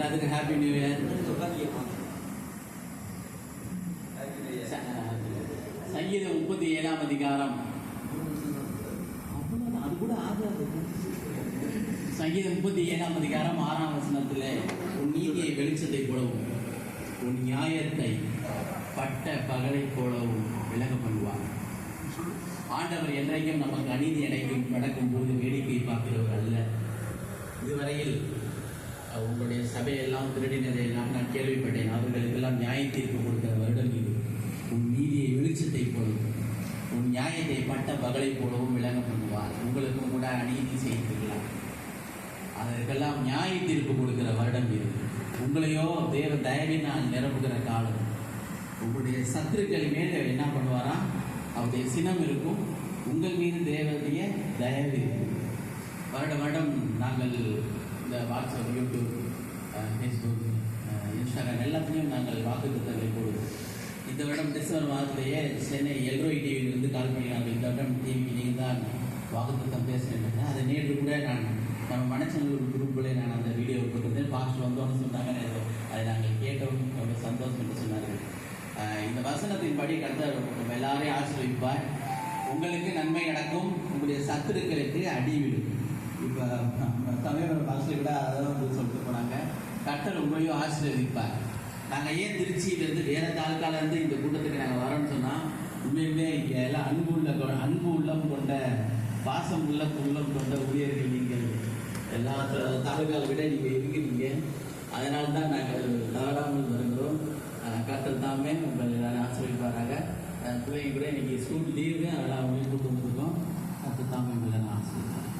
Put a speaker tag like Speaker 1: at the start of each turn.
Speaker 1: எல்லாத்துக்கும் happy new year. சங்கீதம் 37ஆம் அதிகாரம், அது கூட ஆகாது. சங்கீதம் 37ஆம் அதிகாரம் 6ஆம் வசனத்தில், உன் நீதியை வெளிச்சத்தை போலவும் உன் நியாயத்தை பட்ட பகலை போலவும் விலக பண்ணுவார். ஆண்டவர் என்றைக்கும் நமக்கு அநீதி நடக்கும் போது வேடிக்கை பார்க்கிறவர் அல்ல. இதுவரையில் உங்களுடைய சபையெல்லாம் திருடினதை எல்லாம் நான் கேள்விப்பட்டேன். அவர்களுக்கெல்லாம் நியாய தீர்ப்பு கொடுக்கிற வருடம் இது. உன் நீதியை வெளிச்சத்தை போலவும் உன் நியாயத்தை பட்ட பகலை போலவும் விளங்க பண்ணுவார். உங்களுக்கும் கூட அநீதி செய்திருக்கலாம், அதற்கெல்லாம் நியாய தீர்ப்பு கொடுக்கிற வருடம் இது. உங்களையோ தேவ தயவினால் நிரப்புகிற காலம். உங்களுடைய சத்துருக்கள் மேலே என்ன பண்ணுவாராம்? அவருடைய சினம் இருக்கும். உங்கள் மீது தேவனுடைய தயவு இருக்கும். வருடம் நாங்கள் இந்த வாட்ஸ்அப், யூடியூப், ஃபேஸ்புக், இன்ஸ்டாகிராம் எல்லாத்துலேயும் நாங்கள் வாக்குத்தத்தங்களை போடுவோம். இந்த வருடம் டிசம்பர் மாதத்திலேயே சென்னை எல்ரோய் டிவியிலிருந்து கால் பண்ணி நாங்கள் இந்த வருடம் டிவிக்கு நீங்கள் தான் வாக்குத்தத்தம் பேசுகிறேன். அதை நேற்று கூட நான் நம்ம மனச்சனூர் குரூப்பில் நான் அந்த வீடியோ போட்டிருந்தேன். பாஸ்டர் வந்தோன்னு சொன்னாங்க, அதை நாங்கள் கேட்டோம், ரொம்ப சந்தோஷம் என்று சொன்னார்கள். இந்த வசனத்தின் படி கர்த்தர் நம்ம எல்லாரையும் ஆசீர்வதிப்பார். உங்களுக்கு நன்மை நடக்கும், உங்களுடைய சத்துருக்களுக்கு அடிவிடும். இப்போ தமிழக பாஷை விட அதான் சொல்லிட்டு போனாங்க. கர்த்தர் உங்களையும் ஆசீர்வதிப்பார். நாங்கள் ஏன் திருச்சியிலேருந்து வேற தாலுக்காலேருந்து இந்த கூட்டத்துக்கு நாங்கள் வரோம்னு சொன்னால், உண்மையுமே இங்கே எல்லாம் அன்பு உள்ளம் கொண்ட, பாசம் உள்ளம் கொண்ட ஊழியர்கள் நீங்கள். எல்லா தாலுக்காவை விட நீங்கள் இருக்கிறீங்க. அதனால தான் நாங்கள் தவறாமல் வருகிறோம். கர்த்தர் தாமே உங்கள் எல்லாரும் ஆசீர்வதிப்பாராக. பிள்ளைங்க கூட இன்னைக்கு ஸ்கூல் லீவு, அதெல்லாம் அவங்களையும் கூட்டு வந்துருக்கோம். கர்த்தர் தாமே உங்களை நான் ஆசீர்வதிப்பேன்.